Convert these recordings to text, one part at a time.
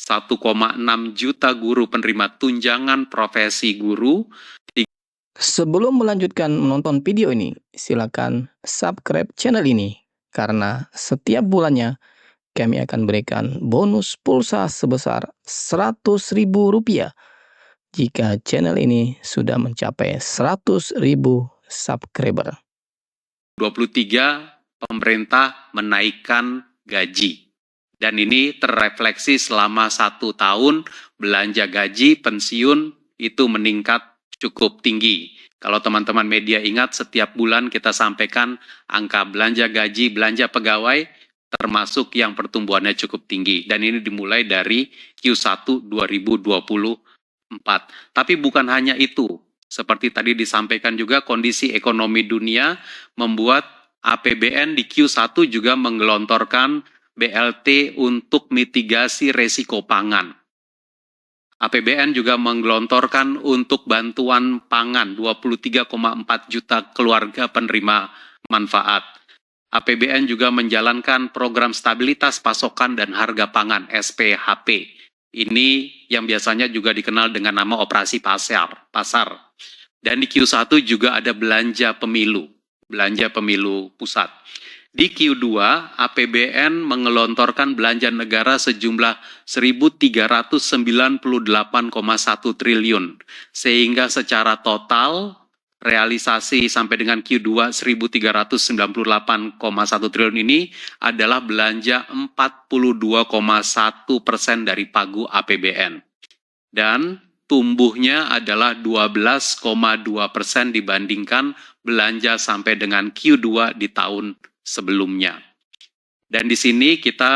1,6 juta guru penerima tunjangan profesi guru. Sebelum melanjutkan menonton video ini, silakan subscribe channel ini karena setiap bulannya kami akan berikan bonus pulsa sebesar Rp100.000 jika channel ini sudah mencapai 100.000 subscriber. 23 pemerintah menaikkan gaji. Dan ini terrefleksi selama 1 tahun belanja gaji pensiun itu meningkat cukup tinggi. Kalau teman-teman media ingat, setiap bulan kita sampaikan angka belanja gaji, belanja pegawai, termasuk yang pertumbuhannya cukup tinggi. Dan ini dimulai dari Q1 2024. Tapi bukan hanya itu. Seperti tadi disampaikan juga, kondisi ekonomi dunia membuat APBN di Q1 juga menggelontorkan BLT untuk mitigasi resiko pangan. APBN juga menggelontorkan untuk bantuan pangan 23,4 juta keluarga penerima manfaat. APBN juga menjalankan program stabilitas pasokan dan harga pangan SPHP. Ini yang biasanya juga dikenal dengan nama operasi pasar. Dan di Q1 juga ada belanja pemilu pusat. Di Q2, APBN mengelontorkan belanja negara sejumlah 1.398,1 triliun, sehingga secara total realisasi sampai dengan Q2 1.398,1 triliun ini adalah belanja 42,1% dari pagu APBN. Dan tumbuhnya adalah 12,2% dibandingkan belanja sampai dengan Q2 di tahun sebelumnya. Dan di sini kita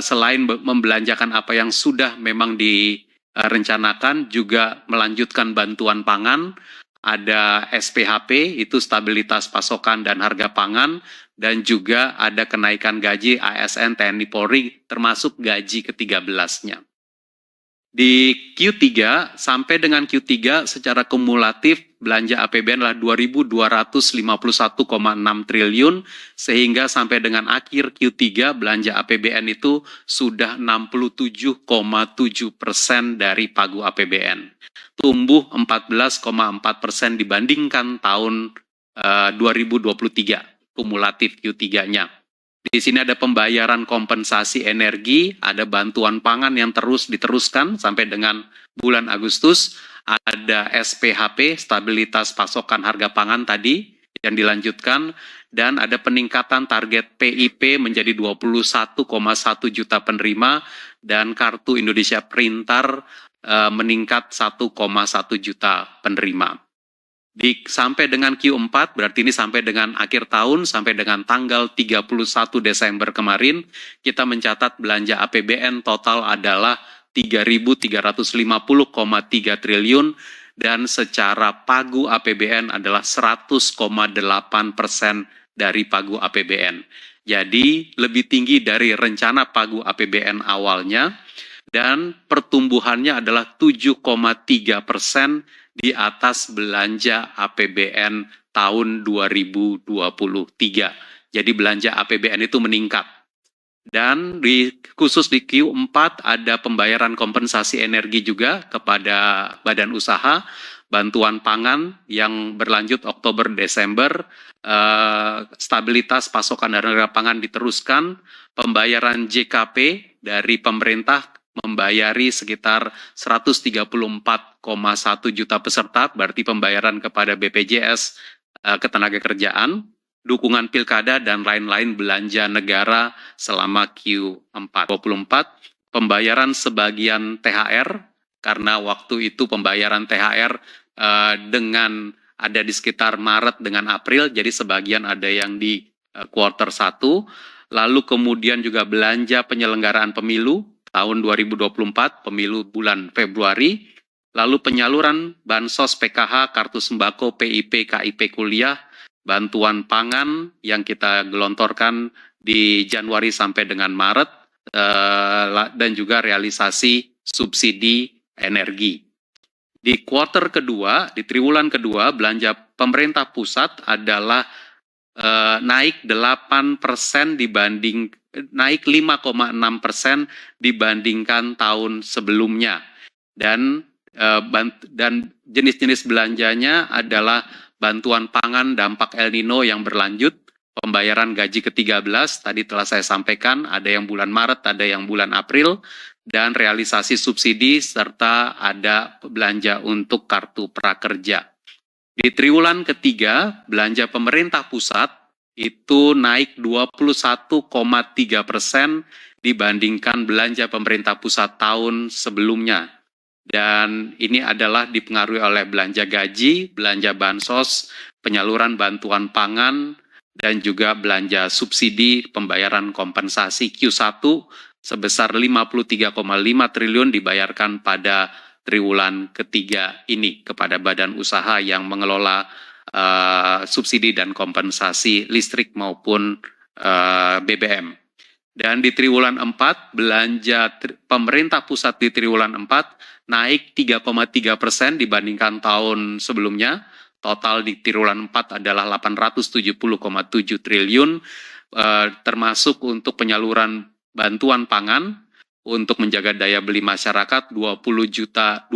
selain membelanjakan apa yang sudah memang direncanakan, juga melanjutkan bantuan pangan, ada SPHP, itu stabilitas pasokan dan harga pangan, dan juga ada kenaikan gaji ASN TNI Polri, termasuk gaji ke-13-nya. Di Q3 sampai dengan Q3 secara kumulatif belanja APBN adalah 2.251,6 triliun, sehingga sampai dengan akhir Q3 belanja APBN itu sudah 67,7% dari pagu APBN. Tumbuh 14,4% dibandingkan tahun 2023 kumulatif Q3-nya. Di sini ada pembayaran kompensasi energi, ada bantuan pangan yang terus diteruskan sampai dengan bulan Agustus, ada SPHP, stabilitas pasokan harga pangan tadi yang dilanjutkan, dan ada peningkatan target PIP menjadi 21,1 juta penerima, dan kartu Indonesia Pintar meningkat 1,1 juta penerima. Sampai dengan Q4, berarti ini sampai dengan akhir tahun, sampai dengan tanggal 31 Desember kemarin, kita mencatat belanja APBN total adalah 3.350,3 triliun, dan secara pagu APBN adalah 100,8% dari pagu APBN. Jadi lebih tinggi dari rencana pagu APBN awalnya, dan pertumbuhannya adalah 7,3% di atas belanja APBN tahun 2023. Jadi belanja APBN itu meningkat. Dan khusus di Q4 ada pembayaran kompensasi energi juga kepada badan usaha, bantuan pangan yang berlanjut Oktober-Desember, stabilitas pasokan dan harga pangan diteruskan, pembayaran JKP dari pemerintah membayari sekitar 134,1 juta peserta, berarti pembayaran kepada BPJS Ketenagakerjaan, dukungan pilkada, dan lain-lain belanja negara selama Q4. 24, pembayaran sebagian THR, karena waktu itu pembayaran THR dengan ada di sekitar Maret dengan April, jadi sebagian ada yang di kuartal 1, lalu kemudian juga belanja penyelenggaraan pemilu, tahun 2024, pemilu bulan Februari, lalu penyaluran bansos PKH, kartu sembako, PIP, KIP kuliah, bantuan pangan yang kita gelontorkan di Januari sampai dengan Maret, dan juga realisasi subsidi energi. Di kuartal kedua, di triwulan kedua, belanja pemerintah pusat adalah naik 8% naik 5,6% dibandingkan tahun sebelumnya. Dan jenis-jenis belanjanya adalah bantuan pangan dampak El Nino yang berlanjut, pembayaran gaji ke-13 tadi telah saya sampaikan, ada yang bulan Maret, ada yang bulan April, dan realisasi subsidi serta ada belanja untuk kartu prakerja. Di triwulan ketiga, belanja pemerintah pusat itu naik 21,3% dibandingkan belanja pemerintah pusat tahun sebelumnya. Dan ini adalah dipengaruhi oleh belanja gaji, belanja bansos, penyaluran bantuan pangan, dan juga belanja subsidi pembayaran kompensasi Q1 sebesar 53,5 triliun dibayarkan pada triwulan ketiga ini kepada badan usaha yang mengelola subsidi dan kompensasi listrik maupun BBM. Dan di triwulan 4, belanja pemerintah pusat di triwulan 4 naik 3,3% dibandingkan tahun sebelumnya. Total di triwulan 4 adalah 870,7 triliun, termasuk untuk penyaluran bantuan pangan, untuk menjaga daya beli masyarakat 22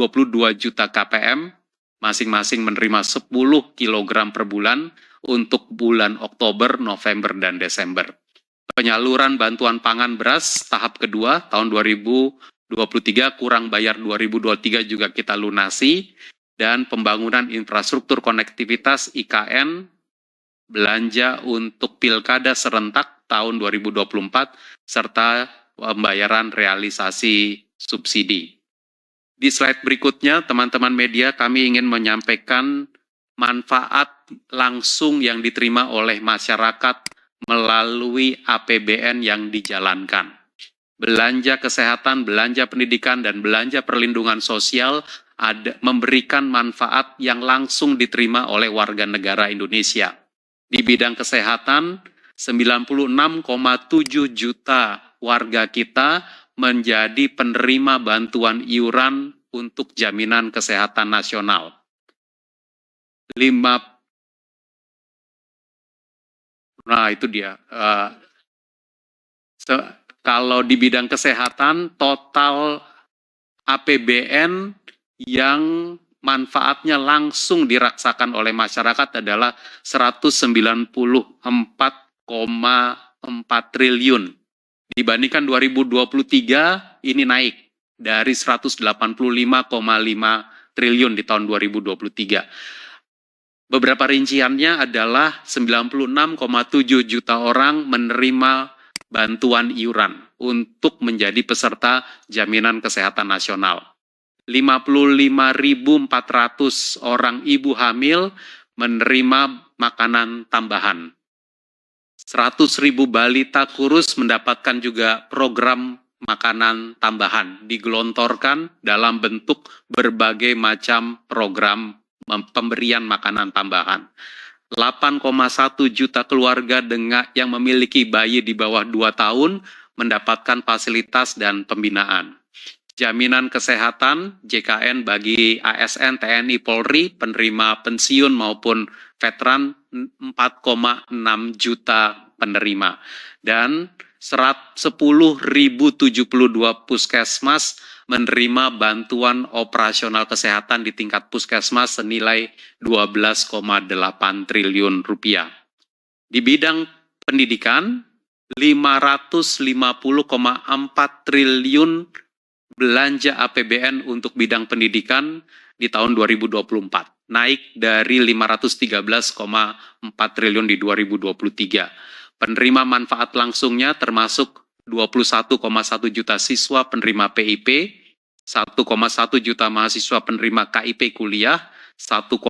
juta KPM, masing-masing menerima 10 kg per bulan untuk bulan Oktober, November, dan Desember. Penyaluran bantuan pangan beras tahap kedua tahun 2023 kurang bayar 2023 juga kita lunasi, dan pembangunan infrastruktur konektivitas IKN, belanja untuk pilkada serentak tahun 2024, serta pembayaran realisasi subsidi. Di slide berikutnya, teman-teman media, kami ingin menyampaikan manfaat langsung yang diterima oleh masyarakat melalui APBN yang dijalankan. Belanja kesehatan, belanja pendidikan, dan belanja perlindungan sosial memberikan manfaat yang langsung diterima oleh warga negara Indonesia. Di bidang kesehatan, 96,7 juta warga kita menjadi penerima bantuan iuran untuk jaminan kesehatan nasional. Nah, itu dia. Kalau di bidang kesehatan, total APBN yang manfaatnya langsung dirasakan oleh masyarakat adalah 194,4 triliun. Dibandingkan 2023, ini naik dari 185,5 triliun di tahun 2023. Beberapa rinciannya adalah 96,7 juta orang menerima bantuan iuran untuk menjadi peserta jaminan kesehatan nasional. 55.400 orang ibu hamil menerima makanan tambahan. 100.000 balita kurus mendapatkan juga program makanan tambahan, digelontorkan dalam bentuk berbagai macam program pemberian makanan tambahan. 8,1 juta keluarga yang memiliki bayi di bawah 2 tahun mendapatkan fasilitas dan pembinaan. Jaminan kesehatan JKN bagi ASN, TNI, Polri, penerima pensiun maupun veteran 4,6 juta penerima. Dan 10.072 puskesmas menerima bantuan operasional kesehatan di tingkat puskesmas senilai 12,8 triliun rupiah. Di bidang pendidikan, 550,4 triliun belanja APBN untuk bidang pendidikan di tahun 2024, naik dari 513,4 triliun di 2023. Penerima manfaat langsungnya termasuk 21,1 juta siswa penerima PIP, 1,1 juta mahasiswa penerima KIP kuliah, 1,1